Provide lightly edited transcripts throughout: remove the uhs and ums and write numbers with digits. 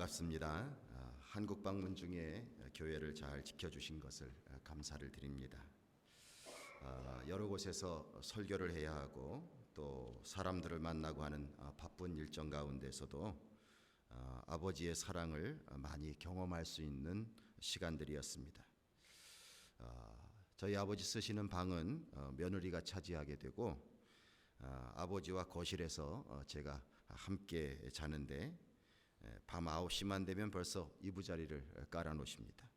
반갑습니다. 한국 방문 중에 교회를 잘 지켜주신 것을 감사를 드립니다. 여러 곳에서 설교를 해야 하고 또 사람들을 만나고 하는 바쁜 일정 가운데서도 아버지의 사랑을 많이 경험할 수 있는 시간들이었습니다. 저희 아버지 쓰시는 방은 며느리가 차지하게 되고 아버지와 거실에서 제가 함께 자는데 밤 9시만 되면 벌써 이부자리를 깔아놓으십니다.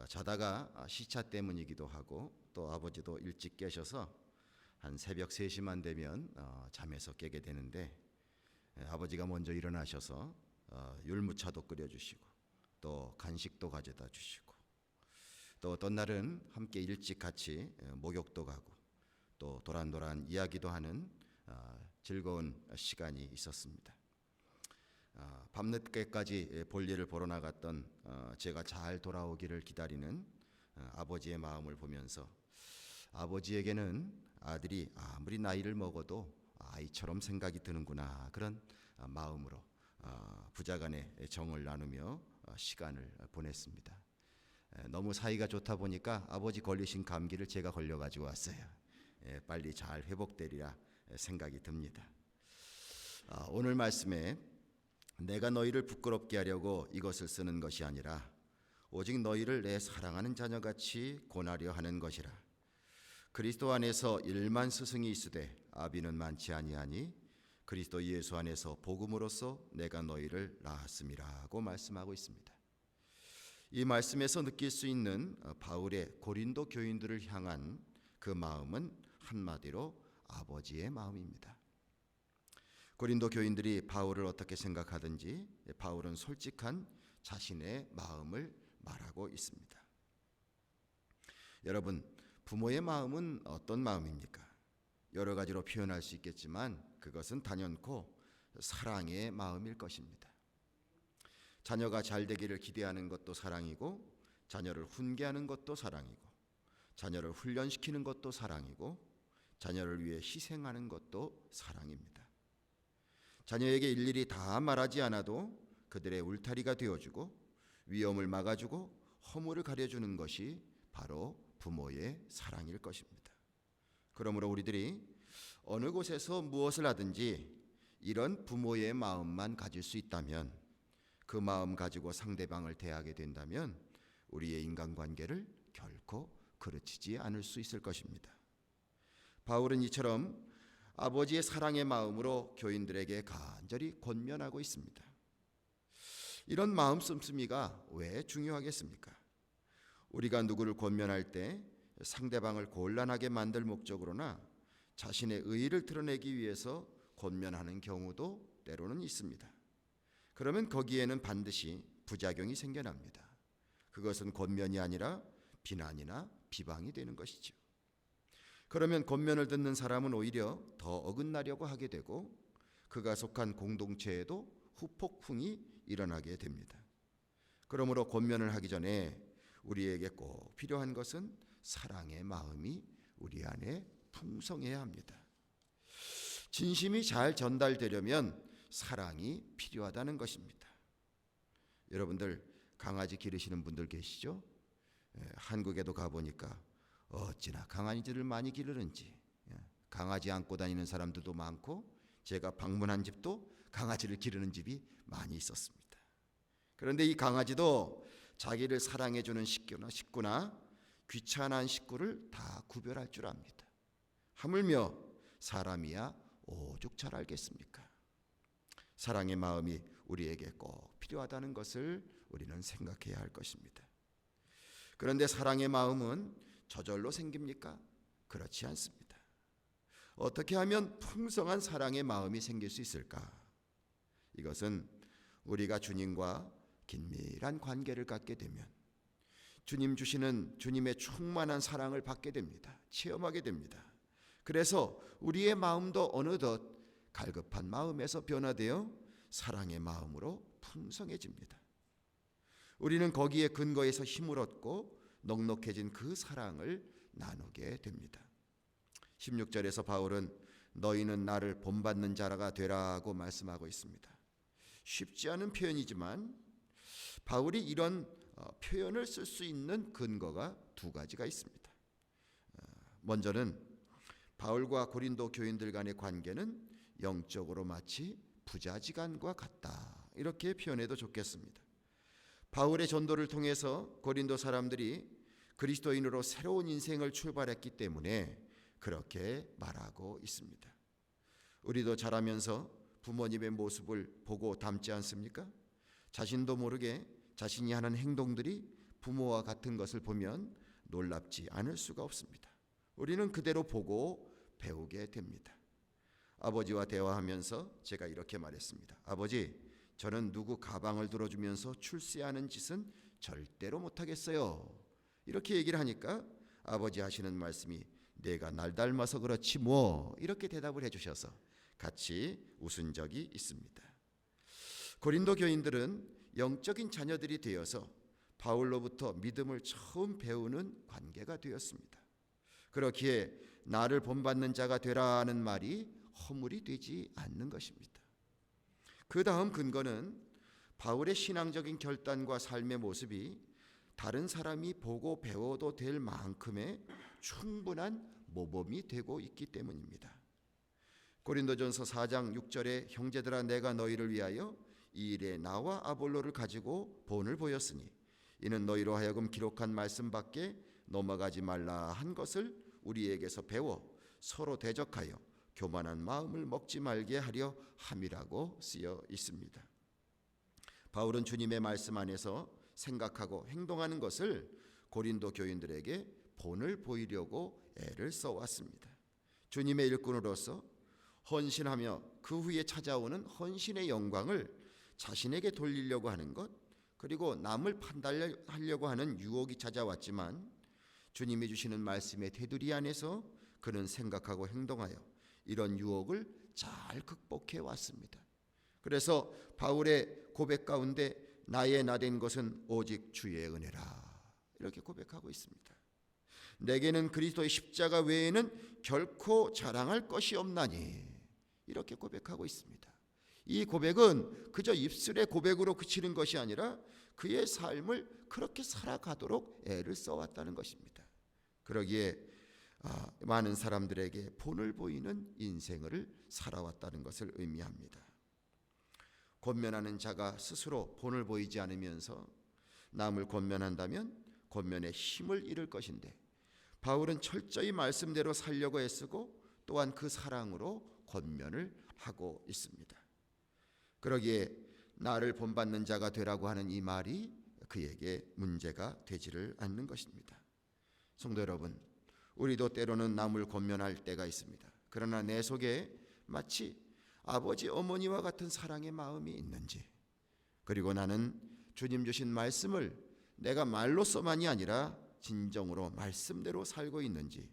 자다가 시차 때문이기도 하고 또 아버지도 일찍 깨셔서 한 새벽 3시만 되면 잠에서 깨게 되는데 아버지가 먼저 일어나셔서 율무차도 끓여주시고 또 간식도 가져다 주시고 또 어떤 날은 함께 일찍 같이 목욕도 가고 또 도란도란 이야기도 하는 즐거운 시간이 있었습니다. 밤늦게까지 볼일을 보러 나갔던 제가 잘 돌아오기를 기다리는 아버지의 마음을 보면서 아버지에게는 아들이 아무리 나이를 먹어도 아이처럼 생각이 드는구나, 그런 마음으로 부자간의 정을 나누며 시간을 보냈습니다. 너무 사이가 좋다 보니까 아버지 걸리신 감기를 제가 걸려가지고 왔어요. 빨리 잘 회복되리라 생각이 듭니다. 오늘 말씀에 내가 너희를 부끄럽게 하려고 이것을 쓰는 것이 아니라 오직 너희를 내 사랑하는 자녀같이 권하려 하는 것이라. 그리스도 안에서 1만 스승이 있으되 아비는 많지 아니하니 그리스도 예수 안에서 복음으로써 내가 너희를 낳았음이라고 말씀하고 있습니다. 이 말씀에서 느낄 수 있는 바울의 고린도 교인들을 향한 그 마음은 한마디로 아버지의 마음입니다. 고린도 교인들이 바울을 어떻게 생각하든지 바울은 솔직한 자신의 마음을 말하고 있습니다. 여러분, 부모의 마음은 어떤 마음입니까? 여러 가지로 표현할 수 있겠지만 그것은 단연코 사랑의 마음일 것입니다. 자녀가 잘 되기를 기대하는 것도 사랑이고, 자녀를 훈계하는 것도 사랑이고, 자녀를 훈련시키는 것도 사랑이고, 자녀를 위해 희생하는 것도 사랑입니다. 자녀에게 일일이 다 말하지 않아도 그들의 울타리가 되어주고 위험을 막아주고 허물을 가려주는 것이 바로 부모의 사랑일 것입니다. 그러므로 우리들이 어느 곳에서 무엇을 하든지 이런 부모의 마음만 가질 수 있다면, 그 마음 가지고 상대방을 대하게 된다면 우리의 인간관계를 결코 그르치지 않을 수 있을 것입니다. 바울은 이처럼 아버지의 사랑의 마음으로 교인들에게 간절히 권면하고 있습니다. 이런 마음 씀씀이가 왜 중요하겠습니까? 우리가 누구를 권면할 때 상대방을 곤란하게 만들 목적으로나 자신의 의의를 드러내기 위해서 권면하는 경우도 때로는 있습니다. 그러면 거기에는 반드시 부작용이 생겨납니다. 그것은 권면이 아니라 비난이나 비방이 되는 것이죠. 그러면 권면을 듣는 사람은 오히려 더 어긋나려고 하게 되고 그가 속한 공동체에도 후폭풍이 일어나게 됩니다. 그러므로 권면을 하기 전에 우리에게 꼭 필요한 것은 사랑의 마음이 우리 안에 풍성해야 합니다. 진심이 잘 전달되려면 사랑이 필요하다는 것입니다. 여러분들 강아지 기르시는 분들 계시죠? 한국에도 가보니까 어찌나 강아지를 많이 기르는지, 강아지 안고 다니는 사람들도 많고 제가 방문한 집도 강아지를 기르는 집이 많이 있었습니다. 그런데 이 강아지도 자기를 사랑해주는 식구나 귀찮은 식구를 다 구별할 줄 압니다. 하물며 사람이야 오죽 잘 알겠습니까? 사랑의 마음이 우리에게 꼭 필요하다는 것을 우리는 생각해야 할 것입니다. 그런데 사랑의 마음은 저절로 생깁니까? 그렇지 않습니다. 어떻게 하면 풍성한 사랑의 마음이 생길 수 있을까? 이것은 우리가 주님과 긴밀한 관계를 갖게 되면 주님 주시는 주님의 충만한 사랑을 받게 됩니다. 체험하게 됩니다. 그래서 우리의 마음도 어느덧 갈급한 마음에서 변화되어 사랑의 마음으로 풍성해집니다. 우리는 거기에 근거해서 힘을 얻고 넉넉해진 그 사랑을 나누게 됩니다. 16절에서 바울은 너희는 나를 본받는 자가 되라고 말씀하고 있습니다. 쉽지 않은 표현이지만 바울이 이런 표현을 쓸 수 있는 근거가 두 가지가 있습니다. 먼저는 바울과 고린도 교인들 간의 관계는 영적으로 마치 부자지간과 같다, 이렇게 표현해도 좋겠습니다. 바울의 전도를 통해서 고린도 사람들이 그리스도인으로 새로운 인생을 출발했기 때문에 그렇게 말하고 있습니다. 우리도 자라면서 부모님의 모습을 보고 닮지 않습니까? 자신도 모르게 자신이 하는 행동들이 부모와 같은 것을 보면 놀랍지 않을 수가 없습니다. 우리는 그대로 보고 배우게 됩니다. 아버지와 대화하면서 제가 이렇게 말했습니다. 아버지, 저는 누구 가방을 들어주면서 출세하는 짓은 절대로 못하겠어요. 이렇게 얘기를 하니까 아버지 하시는 말씀이 내가 날 닮아서 그렇지 뭐, 이렇게 대답을 해주셔서 같이 웃은 적이 있습니다. 고린도 교인들은 영적인 자녀들이 되어서 바울로부터 믿음을 처음 배우는 관계가 되었습니다. 그렇기에 나를 본받는 자가 되라는 말이 허물이 되지 않는 것입니다. 그 다음 근거는 바울의 신앙적인 결단과 삶의 모습이 다른 사람이 보고 배워도 될 만큼의 충분한 모범이 되고 있기 때문입니다. 고린도전서 4장 6절에 형제들아 내가 너희를 위하여 이 일에 나와 아볼로를 가지고 본을 보였으니 이는 너희로 하여금 기록한 말씀 밖에 넘어가지 말라 한 것을 우리에게서 배워 서로 대적하여 교만한 마음을 먹지 말게 하려 함이라고 쓰여 있습니다. 바울은 주님의 말씀 안에서 생각하고 행동하는 것을 고린도 교인들에게 본을 보이려고 애를 써왔습니다. 주님의 일꾼으로서 헌신하며 그 후에 찾아오는 헌신의 영광을 자신에게 돌리려고 하는 것, 그리고 남을 판단하려고 하는 유혹이 찾아왔지만 주님이 주시는 말씀의 테두리 안에서 그는 생각하고 행동하여 이런 유혹을 잘 극복해 왔습니다. 그래서 바울의 고백 가운데 나의 나된 것은 오직 주의 은혜라, 이렇게 고백하고 있습니다. 내게는 그리스도의 십자가 외에는 결코 자랑할 것이 없나니, 이렇게 고백하고 있습니다. 이 고백은 그저 입술의 고백으로 그치는 것이 아니라 그의 삶을 그렇게 살아가도록 애를 써왔다는 것입니다. 그러기에 많은 사람들에게 본을 보이는 인생을 살아왔다는 것을 의미합니다. 권면하는 자가 스스로 본을 보이지 않으면서 남을 권면한다면 권면의 힘을 잃을 것인데, 바울은 철저히 말씀대로 살려고 애쓰고 또한 그 사랑으로 권면을 하고 있습니다. 그러기에 나를 본받는 자가 되라고 하는 이 말이 그에게 문제가 되지를 않는 것입니다. 성도 여러분, 우리도 때로는 남을 권면할 때가 있습니다. 그러나 내 속에 마치 아버지 어머니와 같은 사랑의 마음이 있는지, 그리고 나는 주님 주신 말씀을 내가 말로서만이 아니라 진정으로 말씀대로 살고 있는지,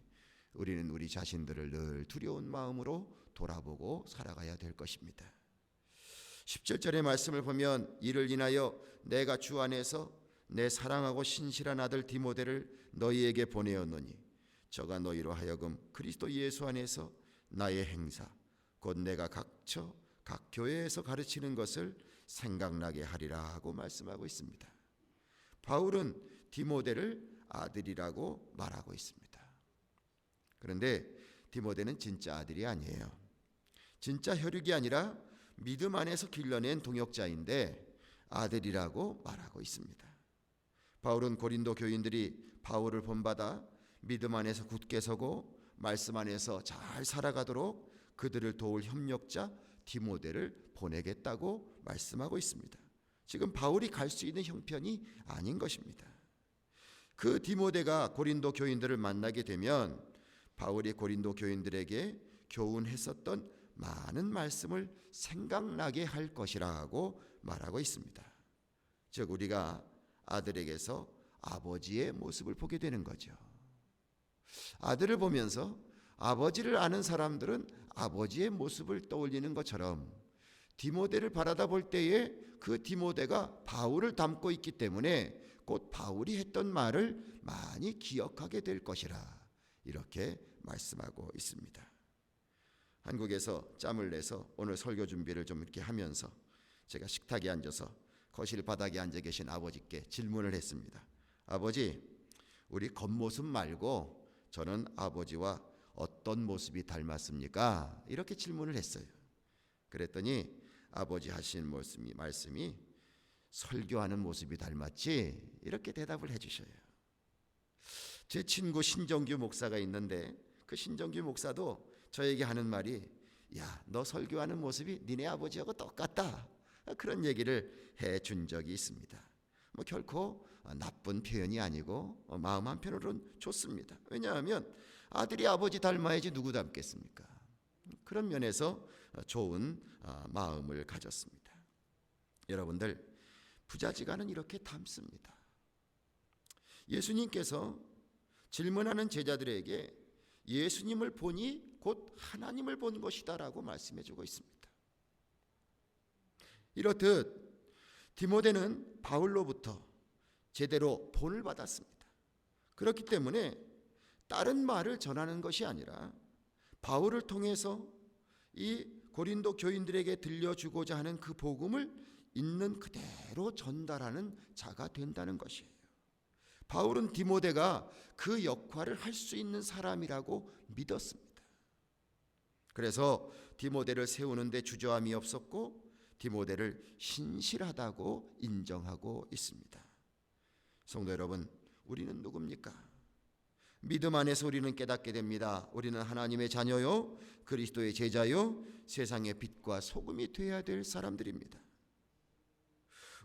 우리는 우리 자신들을 늘 두려운 마음으로 돌아보고 살아가야 될 것입니다. 17절의 말씀을 보면 이를 인하여 내가 주 안에서 내 사랑하고 신실한 아들 디모데를 너희에게 보내었노니 저가 너희로 하여금 그리스도 예수 안에서 나의 행사 곧 내가 각처 각 교회에서 가르치는 것을 생각나게 하리라 하고 말씀하고 있습니다. 바울은 디모데를 아들이라고 말하고 있습니다. 그런데 디모데는 진짜 아들이 아니에요. 진짜 혈육이 아니라 믿음 안에서 길러낸 동역자인데 아들이라고 말하고 있습니다. 바울은 고린도 교인들이 바울을 본받아 믿음 안에서 굳게 서고 말씀 안에서 잘 살아가도록 그들을 도울 협력자 디모데를 보내겠다고 말씀하고 있습니다. 지금 바울이 갈 수 있는 형편이 아닌 것입니다. 그 디모데가 고린도 교인들을 만나게 되면 바울이 고린도 교인들에게 교훈했었던 많은 말씀을 생각나게 할 것이라고 말하고 있습니다. 즉 우리가 아들에게서 아버지의 모습을 보게 되는 거죠. 아들을 보면서 아버지를 아는 사람들은 아버지의 모습을 떠올리는 것처럼 디모데를 바라다 볼 때에 그 디모데가 바울을 닮고 있기 때문에 곧 바울이 했던 말을 많이 기억하게 될 것이라, 이렇게 말씀하고 있습니다. 한국에서 짬을 내서 오늘 설교 준비를 좀 이렇게 하면서 제가 식탁에 앉아서 거실 바닥에 앉아 계신 아버지께 질문을 했습니다. 아버지, 우리 겉모습 말고 저는 아버지와 어떤 모습이 닮았습니까? 이렇게 질문을 했어요. 그랬더니 아버지 하신 말씀이 설교하는 모습이 닮았지? 이렇게 대답을 해주셔요. 제 친구 신정규 목사가 있는데 그 신정규 목사도 저에게 하는 말이, 야, 너 설교하는 모습이 니네 아버지하고 똑같다, 그런 얘기를 해준 적이 있습니다. 결코 나쁜 표현이 아니고 마음 한편으로는 좋습니다. 왜냐하면 아들이 아버지 닮아야지 누구 닮겠습니까? 그런 면에서 좋은 마음을 가졌습니다. 여러분들, 부자지간은 이렇게 닮습니다. 예수님께서 질문하는 제자들에게 예수님을 보니 곧 하나님을 본 것이다라고 말씀해주고 있습니다. 이렇듯 디모데는 바울로부터 제대로 본을 받았습니다. 그렇기 때문에 다른 말을 전하는 것이 아니라 바울을 통해서 이 고린도 교인들에게 들려주고자 하는 그 복음을 있는 그대로 전달하는 자가 된다는 것이에요. 바울은 디모데가 그 역할을 할 수 있는 사람이라고 믿었습니다. 그래서 디모데를 세우는 데 주저함이 없었고 디모데를 신실하다고 인정하고 있습니다. 성도 여러분, 우리는 누굽니까? 믿음 안에서 우리는 깨닫게 됩니다. 우리는 하나님의 자녀요, 그리스도의 제자요, 세상의 빛과 소금이 되어야 될 사람들입니다.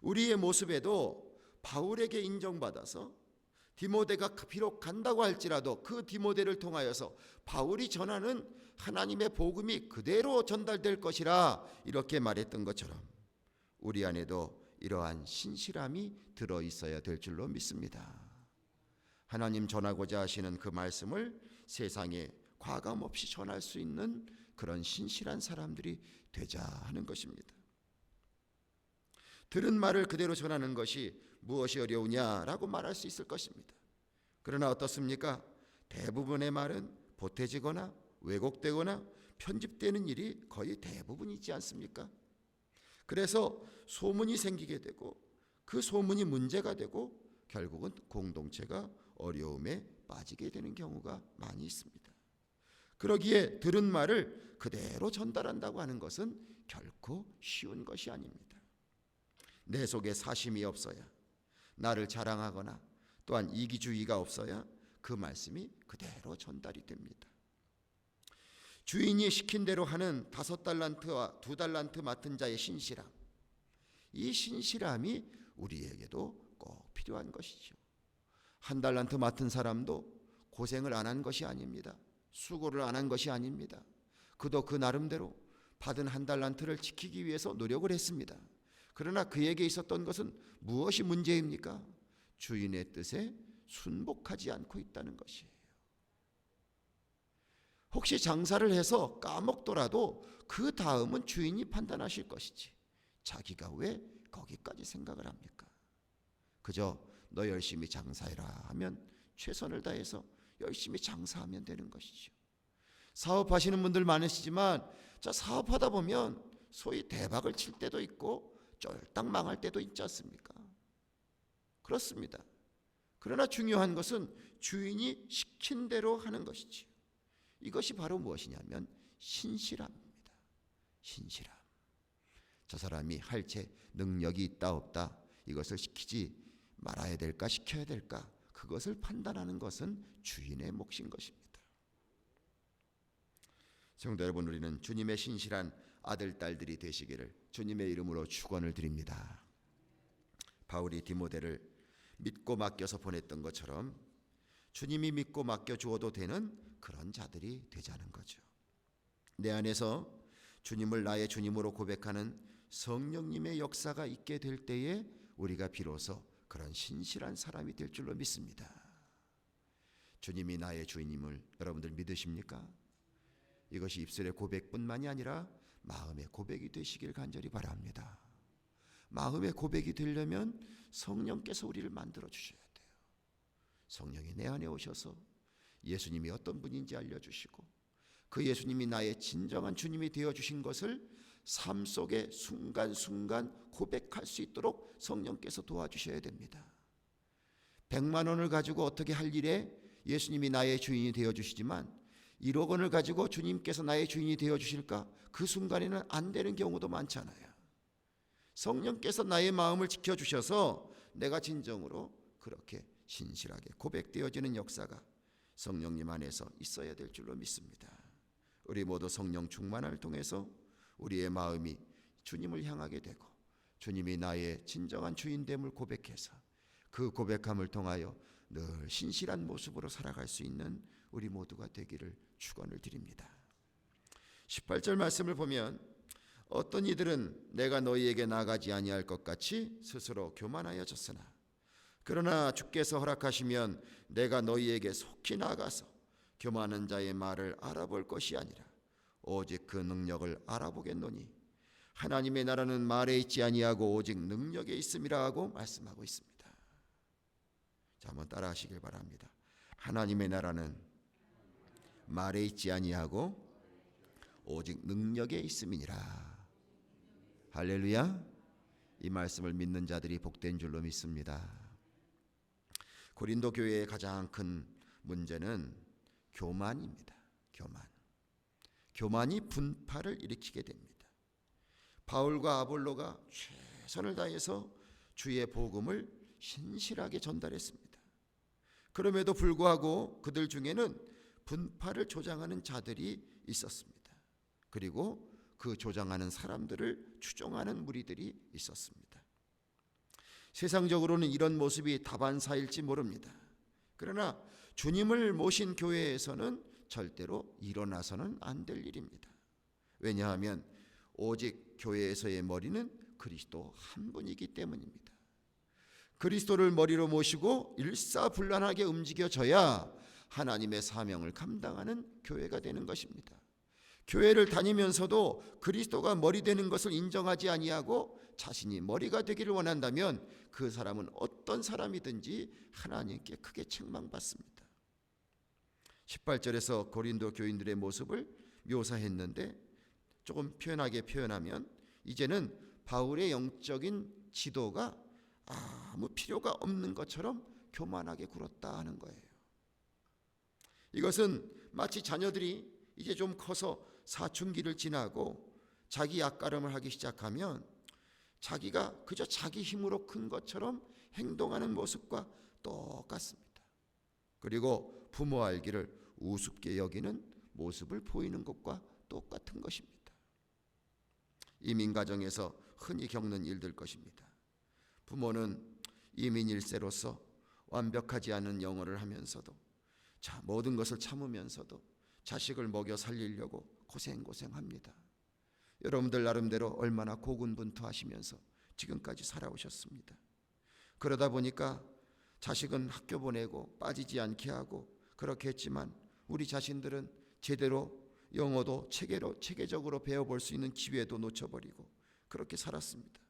우리의 모습에도 바울에게 인정받아서 디모데가 비록 간다고 할지라도 그 디모데를 통하여서 바울이 전하는 하나님의 복음이 그대로 전달될 것이라 이렇게 말했던 것처럼 우리 안에도 이러한 신실함이 들어있어야 될 줄로 믿습니다. 하나님 전하고자 하시는 그 말씀을 세상에 과감 없이 전할 수 있는 그런 신실한 사람들이 되자 하는 것입니다. 들은 말을 그대로 전하는 것이 무엇이 어려우냐라고 말할 수 있을 것입니다. 그러나 어떻습니까? 대부분의 말은 보태지거나 왜곡되거나 편집되는 일이 거의 대부분이지 않습니까? 그래서 소문이 생기게 되고 그 소문이 문제가 되고 결국은 공동체가 어려움에 빠지게 되는 경우가 많이 있습니다. 그러기에 들은 말을 그대로 전달한다고 하는 것은 결코 쉬운 것이 아닙니다. 내 속에 사심이 없어야, 나를 자랑하거나 또한 이기주의가 없어야 그 말씀이 그대로 전달이 됩니다. 주인이 시킨 대로 하는 5달란트와 2달란트 맡은 자의 신실함, 이 신실함이 우리에게도 꼭 필요한 것이죠. 1달란트 맡은 사람도 고생을 안 한 것이 아닙니다. 수고를 안 한 것이 아닙니다. 그도 그 나름대로 받은 1달란트를 지키기 위해서 노력을 했습니다. 그러나 그에게 있었던 것은 무엇이 문제입니까? 주인의 뜻에 순복하지 않고 있다는 것이에요. 혹시 장사를 해서 까먹더라도 그 다음은 주인이 판단하실 것이지 자기가 왜 거기까지 생각을 합니까? 그저 너 열심히 장사해라 하면 최선을 다해서 열심히 장사하면 되는 것이죠. 사업하시는 분들 많으시지만 자, 사업하다 보면 소위 대박을 칠 때도 있고 쫄딱 망할 때도 있지 않습니까? 그렇습니다. 그러나 중요한 것은 주인이 시킨 대로 하는 것이지요. 이것이 바로 무엇이냐면 신실함입니다. 신실함. 저 사람이 할채 능력이 있다 없다 이것을 시키지 말아야 될까 시켜야 될까 그것을 판단하는 것은 주인의 몫인 것입니다. 성도 여러분, 우리는 주님의 신실한 아들, 딸들이 되시기를 주님의 이름으로 축원을 드립니다. 바울이 디모데를 믿고 맡겨서 보냈던 것처럼 주님이 믿고 맡겨주어도 되는 그런 자들이 되자는 거죠. 내 안에서 주님을 나의 주님으로 고백하는 성령님의 역사가 있게 될 때에 우리가 비로소 그런 신실한 사람이 될 줄로 믿습니다. 주님이 나의 주님을 여러분들 믿으십니까? 이것이 입술의 고백뿐만이 아니라 마음의 고백이 되시길 간절히 바랍니다. 마음의 고백이 되려면 성령께서 우리를 만들어 주셔야 돼요. 성령이 내 안에 오셔서 예수님이 어떤 분인지 알려주시고 그 예수님이 나의 진정한 주님이 되어주신 것을 삶 속에 순간순간 고백할 수 있도록 성령께서 도와주셔야 됩니다. 100만 원을 가지고 어떻게 할 일에 예수님이 나의 주인이 되어주시지만 1억 원을 가지고 주님께서 나의 주인이 되어주실까? 그 순간에는 안 되는 경우도 많잖아요. 성령께서 나의 마음을 지켜주셔서 내가 진정으로 그렇게 신실하게 고백되어지는 역사가 성령님 안에서 있어야 될 줄로 믿습니다. 우리 모두 성령 충만을 통해서 우리의 마음이 주님을 향하게 되고 주님이 나의 진정한 주인됨을 고백해서 그 고백함을 통하여 늘 신실한 모습으로 살아갈 수 있는 우리 모두가 되기를 축원을 드립니다. 18절 말씀을 보면 어떤 이들은 내가 너희에게 나가지 아니할 것 같이 스스로 교만하여졌으나 그러나 주께서 허락하시면 내가 너희에게 속히 나가서 교만한 자의 말을 알아볼 것이 아니라 오직 그 능력을 알아보겠노니 하나님의 나라는 말에 있지 아니하고 오직 능력에 있음이라 하고 말씀하고 있습니다. 자, 한번 따라 하시길 바랍니다. 하나님의 나라는 말에 있지 아니하고 오직 능력에 있음이니라. 할렐루야. 이 말씀을 믿는 자들이 복된 줄로 믿습니다. 고린도 교회의 가장 큰 문제는 교만입니다. 교만이 분파를 일으키게 됩니다. 바울과 아볼로가 최선을 다해서 주의 복음을 신실하게 전달했습니다. 그럼에도 불구하고 그들 중에는 분파를 조장하는 자들이 있었습니다. 그리고 그 조장하는 사람들을 추종하는 무리들이 있었습니다. 세상적으로는 이런 모습이 다반사일지 모릅니다. 그러나 주님을 모신 교회에서는 절대로 일어나서는 안 될 일입니다. 왜냐하면 오직 교회에서의 머리는 그리스도 한 분이기 때문입니다. 그리스도를 머리로 모시고 일사불란하게 움직여져야 하나님의 사명을 감당하는 교회가 되는 것입니다. 교회를 다니면서도 그리스도가 머리 되는 것을 인정하지 아니하고 자신이 머리가 되기를 원한다면 그 사람은 어떤 사람이든지 하나님께 크게 책망받습니다. 18절에서 고린도 교인들의 모습을 묘사했는데 조금 표현하게 표현하면 이제는 바울의 영적인 지도가 아무 필요가 없는 것처럼 교만하게 굴었다 하는 거예요. 이것은 마치 자녀들이 이제 좀 커서 사춘기를 지나고 자기 앞가름을 하기 시작하면 자기가 그저 자기 힘으로 큰 것처럼 행동하는 모습과 똑같습니다. 그리고 부모 알기를 우습게 여기는 모습을 보이는 것과 똑같은 것입니다. 이민 가정에서 흔히 겪는 일들 것입니다. 부모는 이민 1세로서 완벽하지 않은 영어를 하면서도 모든 것을 참으면서도 자식을 먹여 살리려고 고생합니다. 여러분들 나름대로 얼마나 고군분투하시면서 지금까지 살아오셨습니다. 그러다 보니까 자식은 학교 보내고 빠지지 않게 하고 그렇게 했지만 우리 자신들은 제대로 영어도 체계적으로 배워볼 수 있는 기회도 놓쳐버리고 그렇게 살았습니다.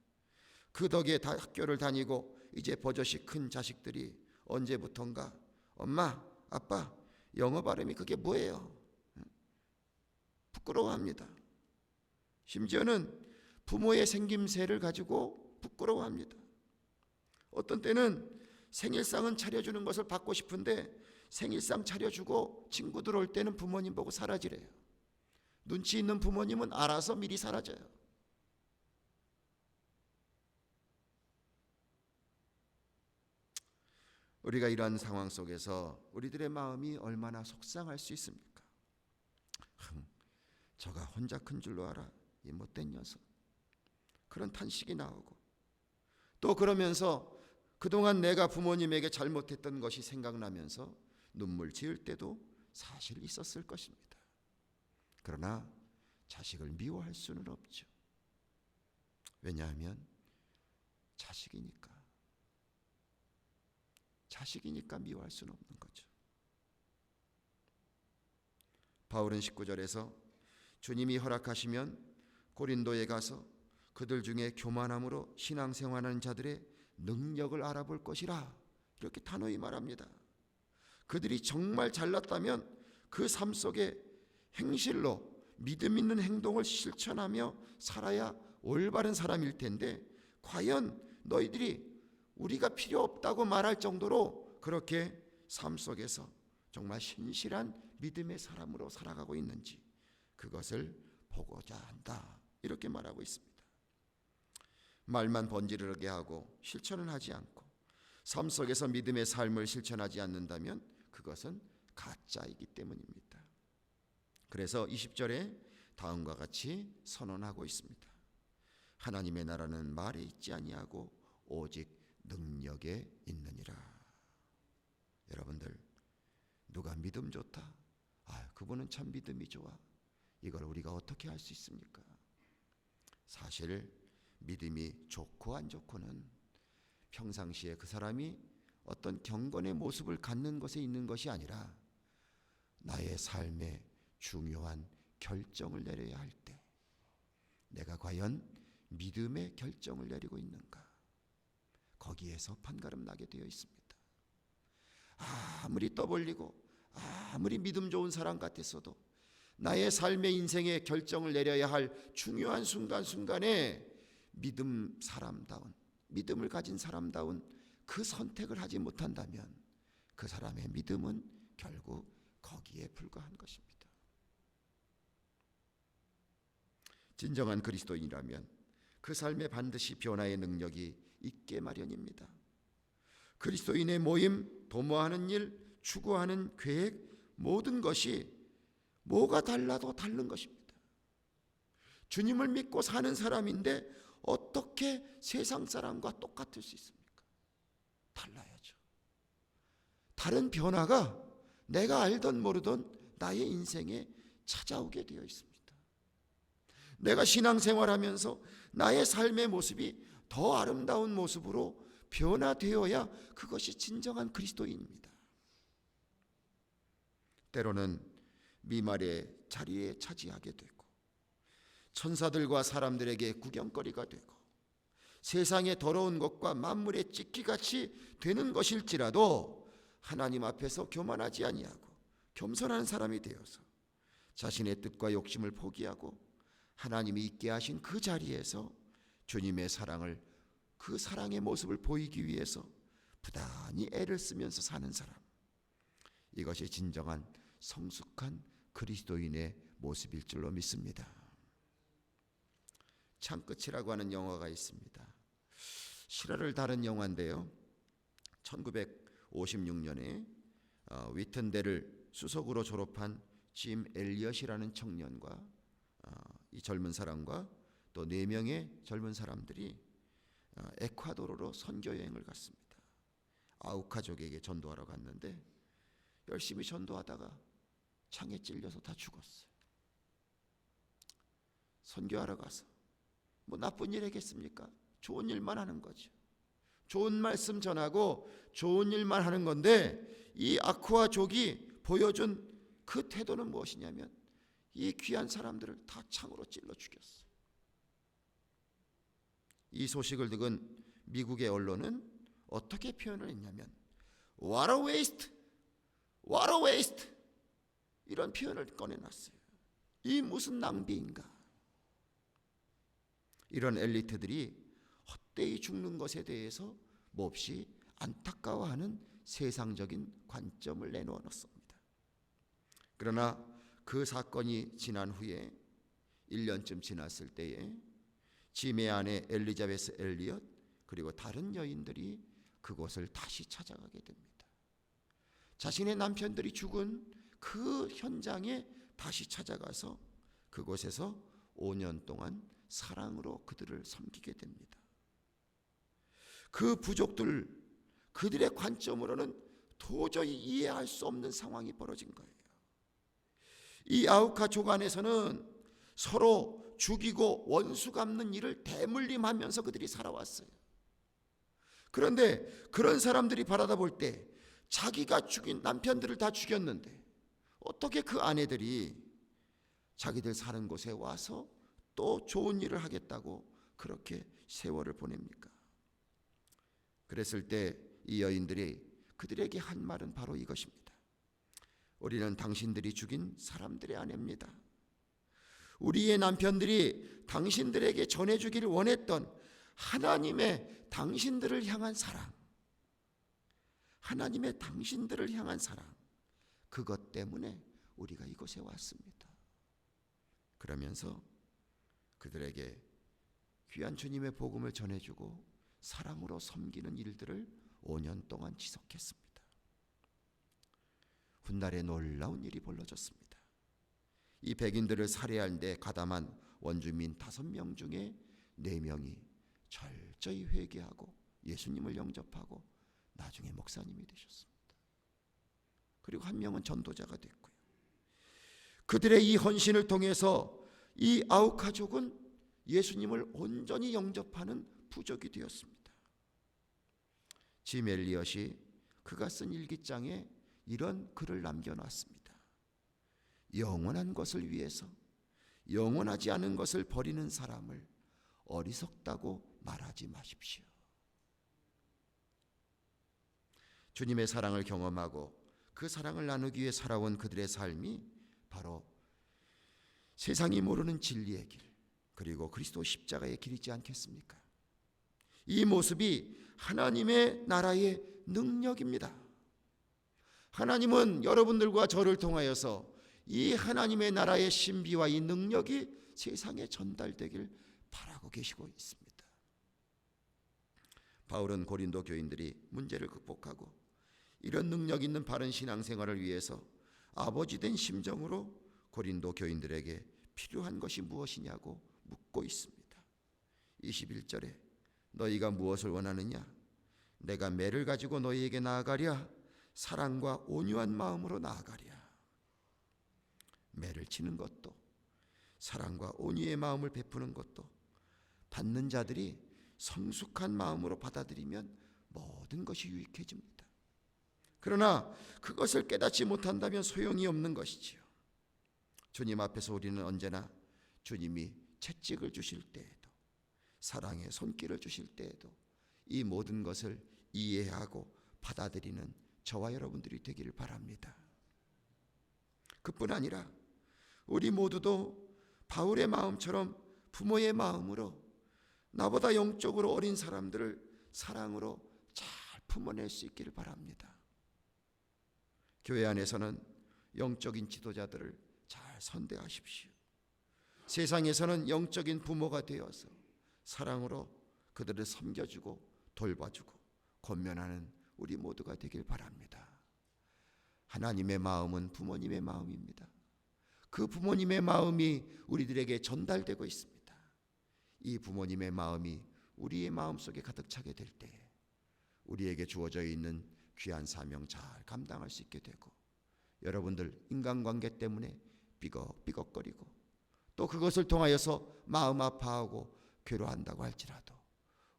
그 덕에 다 학교를 다니고 이제 버젓이 큰 자식들이 언제부턴가 엄마, 아빠, 영어 발음이 그게 뭐예요? 부끄러워합니다. 심지어는 부모의 생김새를 가지고 부끄러워합니다. 어떤 때는 생일상은 차려주는 것을 받고 싶은데 생일상 차려주고 친구들 올 때는 부모님 보고 사라지래요. 눈치 있는 부모님은 알아서 미리 사라져요. 우리가 이러한 상황 속에서 우리들의 마음이 얼마나 속상할 수 있습니까? 저가 혼자 큰 줄로 알아, 이 못된 녀석. 그런 탄식이 나오고 또 그러면서 그동안 내가 부모님에게 잘못했던 것이 생각나면서 눈물 지을 때도 사실 있었을 것입니다. 그러나 자식을 미워할 수는 없죠. 왜냐하면 자식이니까 미워할 수는 없는 거죠. 바울은 19절에서 주님이 허락하시면 고린도에 가서 그들 중에 교만함으로 신앙생활하는 자들의 능력을 알아볼 것이라 이렇게 단호히 말합니다. 그들이 정말 잘났다면 그 삶 속에 행실로 믿음 있는 행동을 실천하며 살아야 올바른 사람일 텐데 과연 너희들이 우리가 필요 없다고 말할 정도로 그렇게 삶 속에서 정말 신실한 믿음의 사람으로 살아가고 있는지 그것을 보고자 한다. 이렇게 말하고 있습니다. 말만 번지르르게 하고 실천은 하지 않고 삶 속에서 믿음의 삶을 실천하지 않는다면 그것은 가짜이기 때문입니다. 그래서 20절에 다음과 같이 선언하고 있습니다. 하나님의 나라는 말에 있지 아니하고 오직 능력에 있느니라. 여러분들, 누가 믿음 좋다? 그분은 참 믿음이 좋아. 이걸 우리가 어떻게 할 수 있습니까? 사실 믿음이 좋고 안 좋고는 평상시에 그 사람이 어떤 경건의 모습을 갖는 것에 있는 것이 아니라 나의 삶에 중요한 결정을 내려야 할 때 내가 과연 믿음의 결정을 내리고 있는가? 거기에서 판가름 나게 되어 있습니다. 아무리 떠벌리고 아무리 믿음 좋은 사람 같았어도 나의 삶의 인생의 결정을 내려야 할 중요한 순간순간에 믿음을 가진 사람다운 그 선택을 하지 못한다면 그 사람의 믿음은 결국 거기에 불과한 것입니다. 진정한 그리스도인이라면 그 삶에 반드시 변화의 능력이 있게 마련입니다. 그리스도인의 모임, 도모하는 일, 추구하는 계획, 모든 것이 뭐가 달라도 다른 것입니다. 주님을 믿고 사는 사람인데 어떻게 세상 사람과 똑같을 수 있습니까? 달라야죠. 다른 변화가 내가 알던 모르던 나의 인생에 찾아오게 되어 있습니다. 내가 신앙생활하면서 나의 삶의 모습이 더 아름다운 모습으로 변화되어야 그것이 진정한 그리스도인입니다. 때로는 미말의 자리에 차지하게 되고 천사들과 사람들에게 구경거리가 되고 세상의 더러운 것과 만물의 찢기같이 되는 것일지라도 하나님 앞에서 교만하지 아니하고 겸손한 사람이 되어서 자신의 뜻과 욕심을 포기하고 하나님이 있게 하신 그 자리에서 주님의 사랑을, 그 사랑의 모습을 보이기 위해서 부단히 애를 쓰면서 사는 사람, 이것이 진정한 성숙한 그리스도인의 모습일 줄로 믿습니다. 창끝이라고 하는 영화가 있습니다. 실화를 다룬 영화인데요, 1956년에 위튼대를 수석으로 졸업한 짐 엘리엇이라는 청년과 이 젊은 사람과 또 4명의 젊은 사람들이 에콰도르로 선교 여행을 갔습니다. 아우카족에게 전도하러 갔는데 열심히 전도하다가 창에 찔려서 다 죽었어요. 선교하러 가서 뭐 나쁜 일 하겠습니까? 좋은 일만 하는 거죠. 좋은 말씀 전하고 좋은 일만 하는 건데 이 아쿠아족이 보여준 그 태도는 무엇이냐면 이 귀한 사람들을 다 창으로 찔러 죽였어요. 이 소식을 듣은 미국의 언론은 어떻게 표현을 했냐면 What a waste! What a waste! 이런 표현을 꺼내놨어요. 이 무슨 낭비인가? 이런 엘리트들이 헛되이 죽는 것에 대해서 몹시 안타까워하는 세상적인 관점을 내놓았습니다. 그러나 그 사건이 지난 후에 1년쯤 지났을 때에 짐의 아내 엘리자베스 엘리엇 그리고 다른 여인들이 그곳을 다시 찾아가게 됩니다. 자신의 남편들이 죽은 그 현장에 다시 찾아가서 그곳에서 5년 동안 사랑으로 그들을 섬기게 됩니다. 그 부족들, 그들의 관점으로는 도저히 이해할 수 없는 상황이 벌어진 거예요. 이 아우카족 안에서는 서로 죽이고 원수 갚는 일을 대물림하면서 그들이 살아왔어요. 그런데 그런 사람들이 바라다 볼 때 자기가 죽인 남편들을 다 죽였는데 어떻게 그 아내들이 자기들 사는 곳에 와서 또 좋은 일을 하겠다고 그렇게 세월을 보냅니까? 그랬을 때 이 여인들이 그들에게 한 말은 바로 이것입니다. 우리는 당신들이 죽인 사람들의 아내입니다. 우리의 남편들이 당신들에게 전해주기를 원했던 하나님의 당신들을 향한 사랑, 하나님의 당신들을 향한 사랑, 그것 때문에 우리가 이곳에 왔습니다. 그러면서 그들에게 귀한 주님의 복음을 전해주고 사랑으로 섬기는 일들을 5년 동안 지속했습니다. 훗날에 놀라운 일이 벌어졌습니다. 이 백인들을 살해하는데 가담한 원주민 5명 중에 4명이 철저히 회개하고 예수님을 영접하고 나중에 목사님이 되셨습니다. 그리고 1명은 전도자가 됐고요. 그들의 이 헌신을 통해서 이 아우카족은 예수님을 온전히 영접하는 부족이 되었습니다. 짐 엘리엇이 그가 쓴 일기장에 이런 글을 남겨놨습니다. 영원한 것을 위해서 영원하지 않은 것을 버리는 사람을 어리석다고 말하지 마십시오. 주님의 사랑을 경험하고 그 사랑을 나누기 위해 살아온 그들의 삶이 바로 세상이 모르는 진리의 길, 그리고 그리스도 십자가의 길이지 않겠습니까? 이 모습이 하나님의 나라의 능력입니다. 하나님은 여러분들과 저를 통하여서 이 하나님의 나라의 신비와 이 능력이 세상에 전달되길 바라고 계시고 있습니다. 바울은 고린도 교인들이 문제를 극복하고 이런 능력 있는 바른 신앙생활을 위해서 아버지 된 심정으로 고린도 교인들에게 필요한 것이 무엇이냐고 묻고 있습니다. 21절에 너희가 무엇을 원하느냐? 내가 매를 가지고 너희에게 나아가랴? 사랑과 온유한 마음으로 나아가랴? 매를 치는 것도 사랑과 온유의 마음을 베푸는 것도 받는 자들이 성숙한 마음으로 받아들이면 모든 것이 유익해집니다. 그러나 그것을 깨닫지 못한다면 소용이 없는 것이지요. 주님 앞에서 우리는 언제나 주님이 채찍을 주실 때에도 사랑의 손길을 주실 때에도 이 모든 것을 이해하고 받아들이는 저와 여러분들이 되기를 바랍니다. 그뿐 아니라 우리 모두도 바울의 마음처럼 부모의 마음으로 나보다 영적으로 어린 사람들을 사랑으로 잘 품어낼 수 있기를 바랍니다. 교회 안에서는 영적인 지도자들을 잘 선대하십시오. 세상에서는 영적인 부모가 되어서 사랑으로 그들을 섬겨주고 돌봐주고 권면하는 우리 모두가 되길 바랍니다. 하나님의 마음은 부모님의 마음입니다. 그 부모님의 마음이 우리들에게 전달되고 있습니다. 이 부모님의 마음이 우리의 마음속에 가득 차게 될 때 우리에게 주어져 있는 귀한 사명 잘 감당할 수 있게 되고, 여러분들 인간관계 때문에 삐걱삐걱거리고 또 그것을 통하여서 마음 아파하고 괴로워한다고 할지라도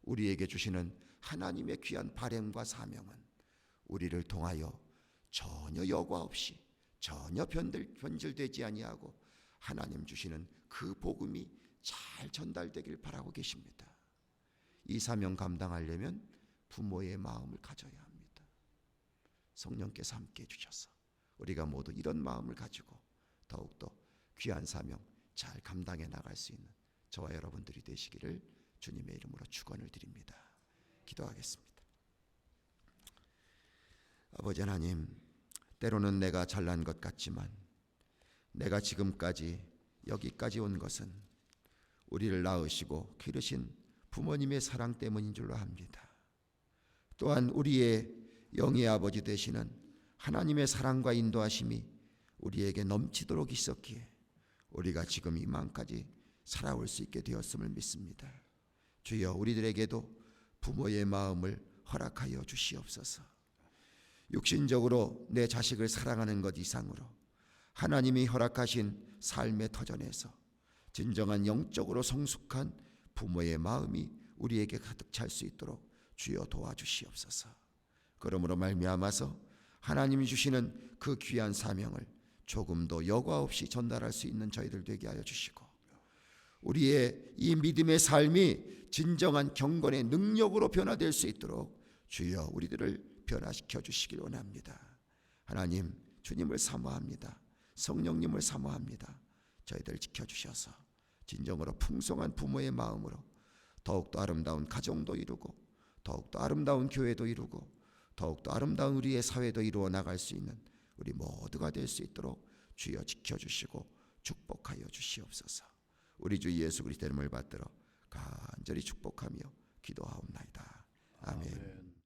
우리에게 주시는 하나님의 귀한 바램과 사명은 우리를 통하여 전혀 여과 없이 전혀 변질되지 아니하고 하나님 주시는 그 복음이 잘 전달되길 바라고 계십니다. 이 사명 감당하려면 부모의 마음을 가져야 합니다. 성령께서 함께 해주셔서 우리가 모두 이런 마음을 가지고 더욱더 귀한 사명 잘 감당해 나갈 수 있는 저와 여러분들이 되시기를 주님의 이름으로 축원을 드립니다. 기도하겠습니다. 아버지 하나님, 때로는 내가 잘난 것 같지만 내가 지금까지 여기까지 온 것은 우리를 낳으시고 기르신 부모님의 사랑 때문인 줄로 합니다. 또한 우리의 영의 아버지 되시는 하나님의 사랑과 인도하심이 우리에게 넘치도록 있었기에 우리가 지금 이만까지 살아올 수 있게 되었음을 믿습니다. 주여, 우리들에게도 부모의 마음을 허락하여 주시옵소서. 육신적으로 내 자식을 사랑하는 것 이상으로 하나님이 허락하신 삶의 터전에서 진정한 영적으로 성숙한 부모의 마음이 우리에게 가득 찰 수 있도록 주여 도와주시옵소서. 그러므로 말미암아서 하나님이 주시는 그 귀한 사명을 조금도 여과 없이 전달할 수 있는 저희들 되게 하여 주시고, 우리의 이 믿음의 삶이 진정한 경건의 능력으로 변화될 수 있도록 주여 우리들을 변화시켜 주시길 원합니다. 하나님, 주님을 사모합니다. 성령님을 사모합니다. 저희들 지켜주셔서 진정으로 풍성한 부모의 마음으로 더욱더 아름다운 가정도 이루고 더욱더 아름다운 교회도 이루고 더욱더 아름다운 우리의 사회도 이루어 나갈 수 있는 우리 모두가 될 수 있도록 주여 지켜주시고 축복하여 주시옵소서. 우리 주 예수 그리스도의 이름을 받들어 간절히 축복하며 기도하옵나이다. 아멘.